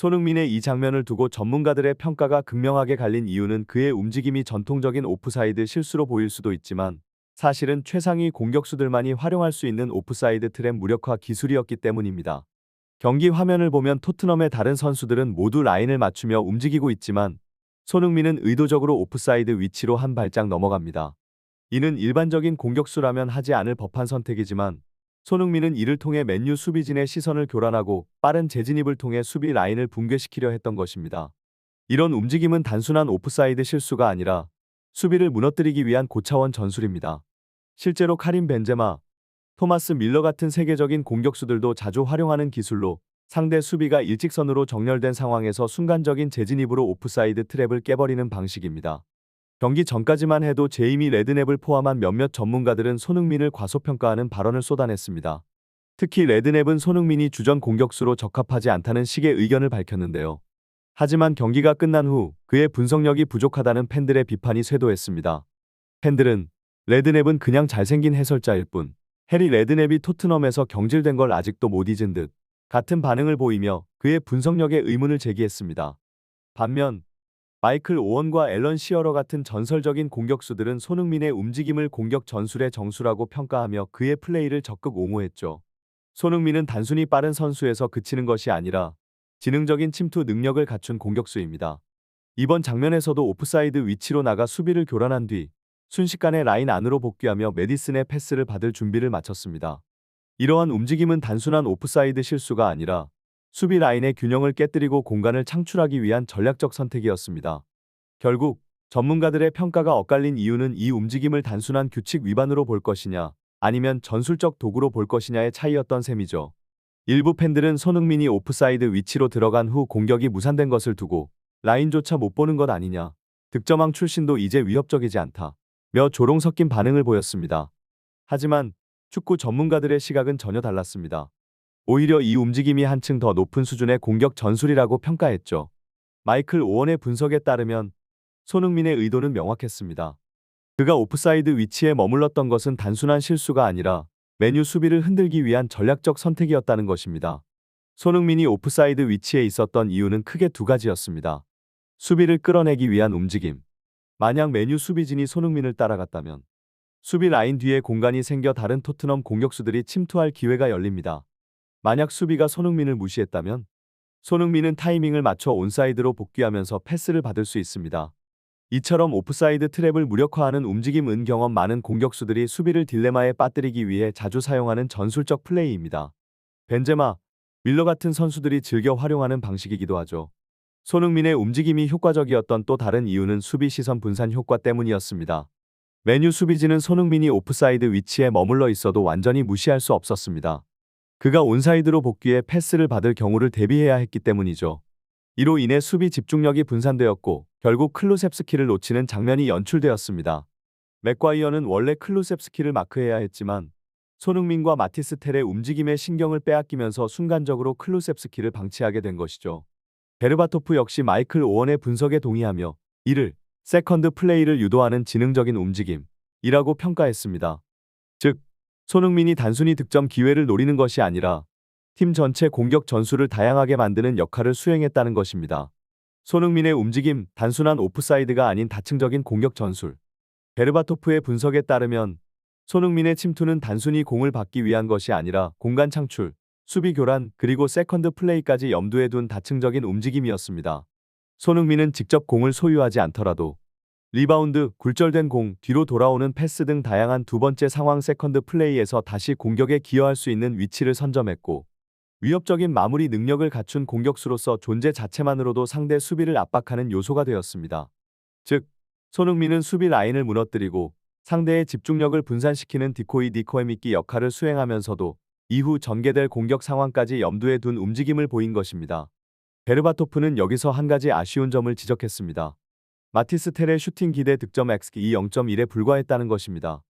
손흥민의 이 장면을 두고 전문가들의 평가가 극명하게 갈린 이유는 그의 움직임이 전통적인 오프사이드 실수로 보일 수도 있지만 사실은 최상위 공격수들만이 활용할 수 있는 오프사이드 트랩 무력화 기술이었기 때문입니다. 경기 화면을 보면 토트넘의 다른 선수들은 모두 라인을 맞추며 움직이고 있지만 손흥민은 의도적으로 오프사이드 위치로 한 발짝 넘어갑니다. 이는 일반적인 공격수라면 하지 않을 법한 선택이지만 손흥민은 이를 통해 맨유 수비진의 시선을 교란하고 빠른 재진입을 통해 수비 라인을 붕괴시키려 했던 것입니다. 이런 움직임은 단순한 오프사이드 실수가 아니라 수비를 무너뜨리기 위한 고차원 전술입니다. 실제로 카림 벤제마, 토마스 밀러 같은 세계적인 공격수들도 자주 활용하는 기술로 상대 수비가 일직선으로 정렬된 상황에서 순간적인 재진입으로 오프사이드 트랩을 깨버리는 방식입니다. 경기 전까지만 해도 제이미 레드냅을 포함한 몇몇 전문가들은 손흥민을 과소평가하는 발언을 쏟아냈습니다. 특히 레드냅은 손흥민이 주전 공격수로 적합하지 않다는 식의 의견을 밝혔는데요. 하지만 경기가 끝난 후 그의 분석력이 부족하다는 팬들의 비판이 쇄도했습니다. 팬들은 레드냅은 그냥 잘생긴 해설자일 뿐 해리 레드냅이 토트넘에서 경질된 걸 아직도 못 잊은 듯 같은 반응을 보이며 그의 분석력에 의문을 제기했습니다. 반면 마이클 오원과 앨런 시어러 같은 전설적인 공격수들은 손흥민의 움직임을 공격 전술의 정수라고 평가하며 그의 플레이를 적극 옹호했죠. 손흥민은 단순히 빠른 선수에서 그치는 것이 아니라 지능적인 침투 능력을 갖춘 공격수입니다. 이번 장면에서도 오프사이드 위치로 나가 수비를 교란한 뒤 순식간에 라인 안으로 복귀하며 메디슨의 패스를 받을 준비를 마쳤습니다. 이러한 움직임은 단순한 오프사이드 실수가 아니라 수비 라인의 균형을 깨뜨리고 공간을 창출하기 위한 전략적 선택이었습니다. 결국 전문가들의 평가가 엇갈린 이유는 이 움직임을 단순한 규칙 위반으로 볼 것이냐 아니면 전술적 도구로 볼 것이냐의 차이였던 셈이죠. 일부 팬들은 손흥민이 오프사이드 위치로 들어간 후 공격이 무산된 것을 두고 라인조차 못 보는 것 아니냐, 득점왕 출신도 이제 위협적이지 않다 며 조롱 섞인 반응을 보였습니다. 하지만 축구 전문가들의 시각은 전혀 달랐습니다. 오히려 이 움직임이 한층 더 높은 수준의 공격 전술이라고 평가했죠. 마이클 오원의 분석에 따르면 손흥민의 의도는 명확했습니다. 그가 오프사이드 위치에 머물렀던 것은 단순한 실수가 아니라 맨유 수비를 흔들기 위한 전략적 선택이었다는 것입니다. 손흥민이 오프사이드 위치에 있었던 이유는 크게 두 가지였습니다. 수비를 끌어내기 위한 움직임. 만약 맨유 수비진이 손흥민을 따라갔다면 수비 라인 뒤에 공간이 생겨 다른 토트넘 공격수들이 침투할 기회가 열립니다. 만약 수비가 손흥민을 무시했다면 손흥민은 타이밍을 맞춰 온사이드로 복귀하면서 패스를 받을 수 있습니다. 이처럼 오프사이드 트랩을 무력화하는 움직임은 경험 많은 공격수들이 수비를 딜레마에 빠뜨리기 위해 자주 사용하는 전술적 플레이입니다. 벤제마, 밀러 같은 선수들이 즐겨 활용하는 방식이기도 하죠. 손흥민의 움직임이 효과적이었던 또 다른 이유는 수비 시선 분산 효과 때문이었습니다. 맨유 수비진은 손흥민이 오프사이드 위치에 머물러 있어도 완전히 무시할 수 없었습니다. 그가 온사이드로 복귀해 패스를 받을 경우를 대비해야 했기 때문이죠. 이로 인해 수비 집중력이 분산되었고 결국 클루셉스키를 놓치는 장면이 연출되었습니다. 맥과이어는 원래 클루셉스키를 마크해야 했지만 손흥민과 마티스 텔의 움직임에 신경을 빼앗기면서 순간적으로 클루셉스키를 방치하게 된 것이죠. 베르바토프 역시 마이클 오원의 분석에 동의하며 이를 세컨드 플레이를 유도하는 지능적인 움직임이라고 평가했습니다. 즉, 손흥민이 단순히 득점 기회를 노리는 것이 아니라 팀 전체 공격 전술을 다양하게 만드는 역할을 수행했다는 것입니다. 손흥민의 움직임, 단순한 오프사이드가 아닌 다층적인 공격 전술. 베르바토프의 분석에 따르면 손흥민의 침투는 단순히 공을 받기 위한 것이 아니라 공간 창출, 수비 교란, 그리고 세컨드 플레이까지 염두에 둔 다층적인 움직임이었습니다. 손흥민은 직접 공을 소유하지 않더라도 리바운드, 굴절된 공, 뒤로 돌아오는 패스 등 다양한 두 번째 상황 세컨드 플레이에서 다시 공격에 기여할 수 있는 위치를 선점했고 위협적인 마무리 능력을 갖춘 공격수로서 존재 자체만으로도 상대 수비를 압박하는 요소가 되었습니다. 즉, 손흥민은 수비 라인을 무너뜨리고 상대의 집중력을 분산시키는 디코이 니코에미끼 역할을 수행하면서도 이후 전개될 공격 상황까지 염두에 둔 움직임을 보인 것입니다. 베르바토프는 여기서 한 가지 아쉬운 점을 지적했습니다. 마티스 텔의 슈팅 기대 득점 xG 0.1에 불과했다는 것입니다.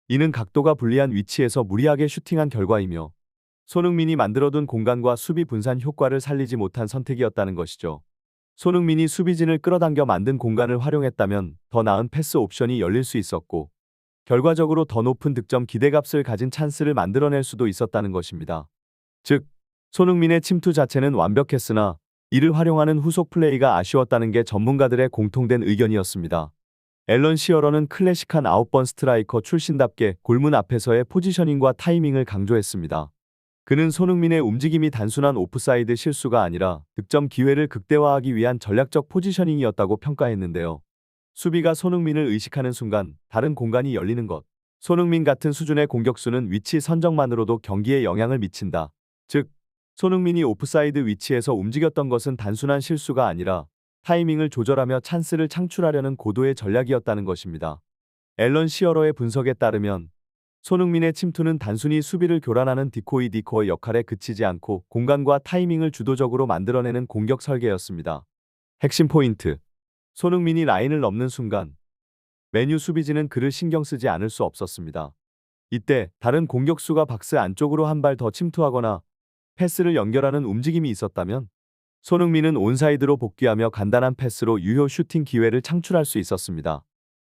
이는 각도가 불리한 위치에서 무리하게 슈팅한 결과이며 손흥민이 만들어둔 공간과 수비 분산 효과를 살리지 못한 선택이었다는 것이죠. 손흥민이 수비진을 끌어당겨 만든 공간을 활용했다면 더 나은 패스 옵션이 열릴 수 있었고 결과적으로 더 높은 득점 기대값을 가진 찬스를 만들어낼 수도 있었다는 것입니다. 즉, 손흥민의 침투 자체는 완벽했으나 이를 활용하는 후속 플레이가 아쉬웠다는 게 전문가들의 공통된 의견이었습니다. 앨런 시어러는 클래식한 아웃번 스트라이커 출신답게 골문 앞에서의 포지셔닝과 타이밍을 강조했습니다. 그는 손흥민의 움직임이 단순한 오프사이드 실수가 아니라 득점 기회를 극대화하기 위한 전략적 포지셔닝이었다고 평가했는데요. 수비가 손흥민을 의식하는 순간 다른 공간이 열리는 것. 손흥민 같은 수준의 공격수는 위치 선정만으로도 경기에 영향을 미친다. 즉, 손흥민이 오프사이드 위치에서 움직였던 것은 단순한 실수가 아니라 타이밍을 조절하며 찬스를 창출하려는 고도의 전략이었다는 것입니다. 앨런 시어러의 분석에 따르면 손흥민의 침투는 단순히 수비를 교란하는 디코이 역할에 그치지 않고 공간과 타이밍을 주도적으로 만들어내는 공격 설계였습니다. 핵심 포인트. 손흥민이 라인을 넘는 순간 맨유 수비진은 그를 신경 쓰지 않을 수 없었습니다. 이때 다른 공격수가 박스 안쪽으로 한 발 더 침투하거나 패스를 연결하는 움직임이 있었다면 손흥민은 온사이드로 복귀하며 간단한 패스로 유효 슈팅 기회를 창출할 수 있었습니다.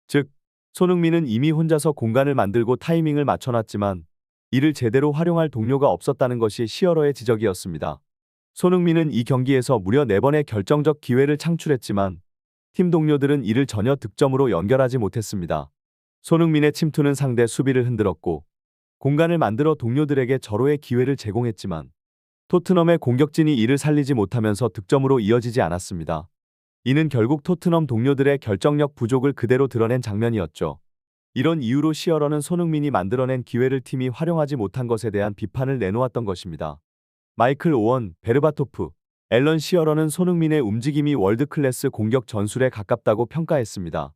즉, 손흥민은 이미 혼자서 공간을 만들고 타이밍을 맞춰놨지만 이를 제대로 활용할 동료가 없었다는 것이 시어러의 지적이었습니다. 손흥민은 이 경기에서 무려 4번의 결정적 기회를 창출했지만 팀 동료들은 이를 전혀 득점으로 연결하지 못했습니다. 손흥민의 침투는 상대 수비를 흔들었고 공간을 만들어 동료들에게 절호의 기회를 제공했지만 토트넘의 공격진이 이를 살리지 못하면서 득점으로 이어지지 않았습니다. 이는 결국 토트넘 동료들의 결정력 부족을 그대로 드러낸 장면이었죠. 이런 이유로 시어러는 손흥민이 만들어낸 기회를 팀이 활용하지 못한 것에 대한 비판을 내놓았던 것입니다. 마이클 오원, 베르바토프, 앨런 시어러는 손흥민의 움직임이 월드클래스 공격 전술에 가깝다고 평가했습니다.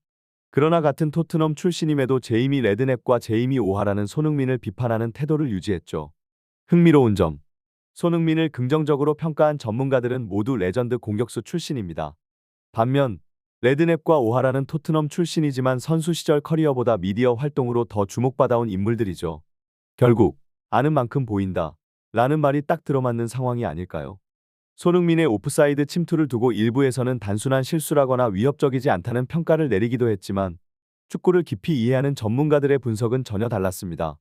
그러나 같은 토트넘 출신임에도 제이미 레드냅과 제이미 오하라는 손흥민을 비판하는 태도를 유지했죠. 흥미로운 점. 손흥민을 긍정적으로 평가한 전문가들은 모두 레전드 공격수 출신입니다. 반면 레드냅과 오하라는 토트넘 출신이지만 선수 시절 커리어보다 미디어 활동으로 더 주목받아온 인물들이죠. 결국 아는 만큼 보인다 라는 말이 딱 들어맞는 상황이 아닐까요? 손흥민의 오프사이드 침투를 두고 일부에서는 단순한 실수라거나 위협적이지 않다는 평가를 내리기도 했지만 축구를 깊이 이해하는 전문가들의 분석은 전혀 달랐습니다.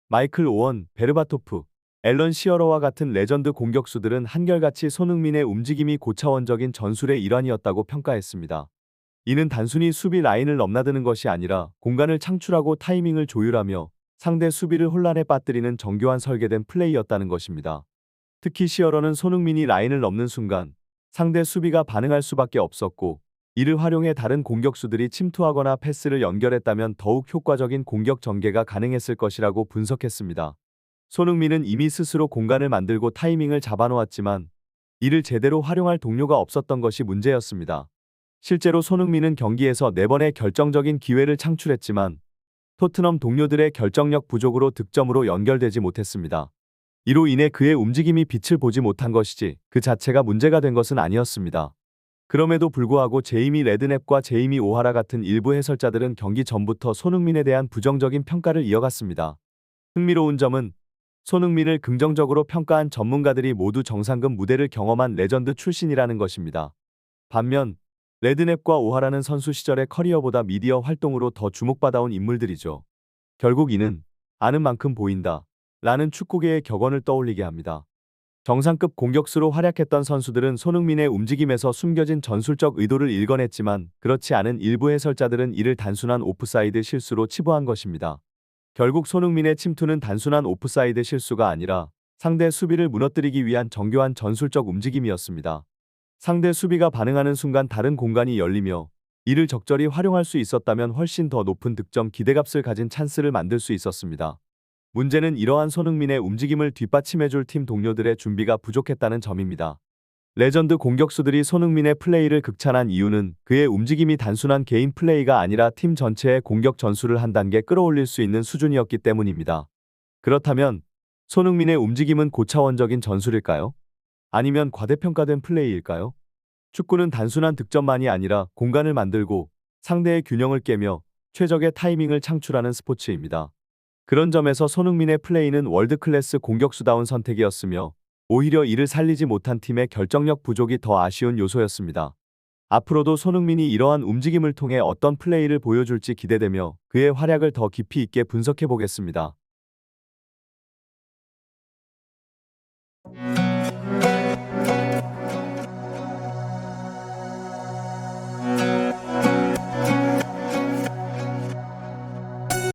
마이클 오원, 베르바토프, 앨런 시어러와 같은 레전드 공격수들은 한결같이 손흥민의 움직임이 고차원적인 전술의 일환이었다고 평가했습니다. 이는 단순히 수비 라인을 넘나드는 것이 아니라 공간을 창출하고 타이밍을 조율하며 상대 수비를 혼란에 빠뜨리는 정교한 설계된 플레이였다는 것입니다. 특히 시어러는 손흥민이 라인을 넘는 순간 상대 수비가 반응할 수밖에 없었고 이를 활용해 다른 공격수들이 침투하거나 패스를 연결했다면 더욱 효과적인 공격 전개가 가능했을 것이라고 분석했습니다. 손흥민은 이미 스스로 공간을 만들고 타이밍을 잡아놓았지만 이를 제대로 활용할 동료가 없었던 것이 문제였습니다. 실제로 손흥민은 경기에서 4번의 결정적인 기회를 창출했지만 토트넘 동료들의 결정력 부족으로 득점으로 연결되지 못했습니다. 이로 인해 그의 움직임이 빛을 보지 못한 것이지 그 자체가 문제가 된 것은 아니었습니다. 그럼에도 불구하고 제이미 레드냅과 제이미 오하라 같은 일부 해설자들은 경기 전부터 손흥민에 대한 부정적인 평가를 이어갔습니다. 흥미로운 점은 손흥민을 긍정적으로 평가한 전문가들이 모두 정상급 무대를 경험한 레전드 출신이라는 것입니다. 반면 레드냅과 오하라는 선수 시절의 커리어보다 미디어 활동으로 더 주목받아온 인물들이죠. 결국 이는 아는 만큼 보인다 라는 축구계의 격언을 떠올리게 합니다. 정상급 공격수로 활약했던 선수들은 손흥민의 움직임에서 숨겨진 전술적 의도를 읽어냈지만 그렇지 않은 일부 해설자들은 이를 단순한 오프사이드 실수로 치부한 것입니다. 결국 손흥민의 침투는 단순한 오프사이드 실수가 아니라 상대 수비를 무너뜨리기 위한 정교한 전술적 움직임이었습니다. 상대 수비가 반응하는 순간 다른 공간이 열리며 이를 적절히 활용할 수 있었다면 훨씬 더 높은 득점 기대값을 가진 찬스를 만들 수 있었습니다. 문제는 이러한 손흥민의 움직임을 뒷받침해줄 팀 동료들의 준비가 부족했다는 점입니다. 레전드 공격수들이 손흥민의 플레이를 극찬한 이유는 그의 움직임이 단순한 개인 플레이가 아니라 팀 전체의 공격 전술을 한 단계 끌어올릴 수 있는 수준이었기 때문입니다. 그렇다면 손흥민의 움직임은 고차원적인 전술일까요? 아니면 과대평가된 플레이일까요? 축구는 단순한 득점만이 아니라 공간을 만들고 상대의 균형을 깨며 최적의 타이밍을 창출하는 스포츠입니다. 그런 점에서 손흥민의 플레이는 월드클래스 공격수다운 선택이었으며 오히려 이를 살리지 못한 팀의 결정력 부족이 더 아쉬운 요소였습니다. 앞으로도 손흥민이 이러한 움직임을 통해 어떤 플레이를 보여줄지 기대되며 그의 활약을 더 깊이 있게 분석해 보겠습니다.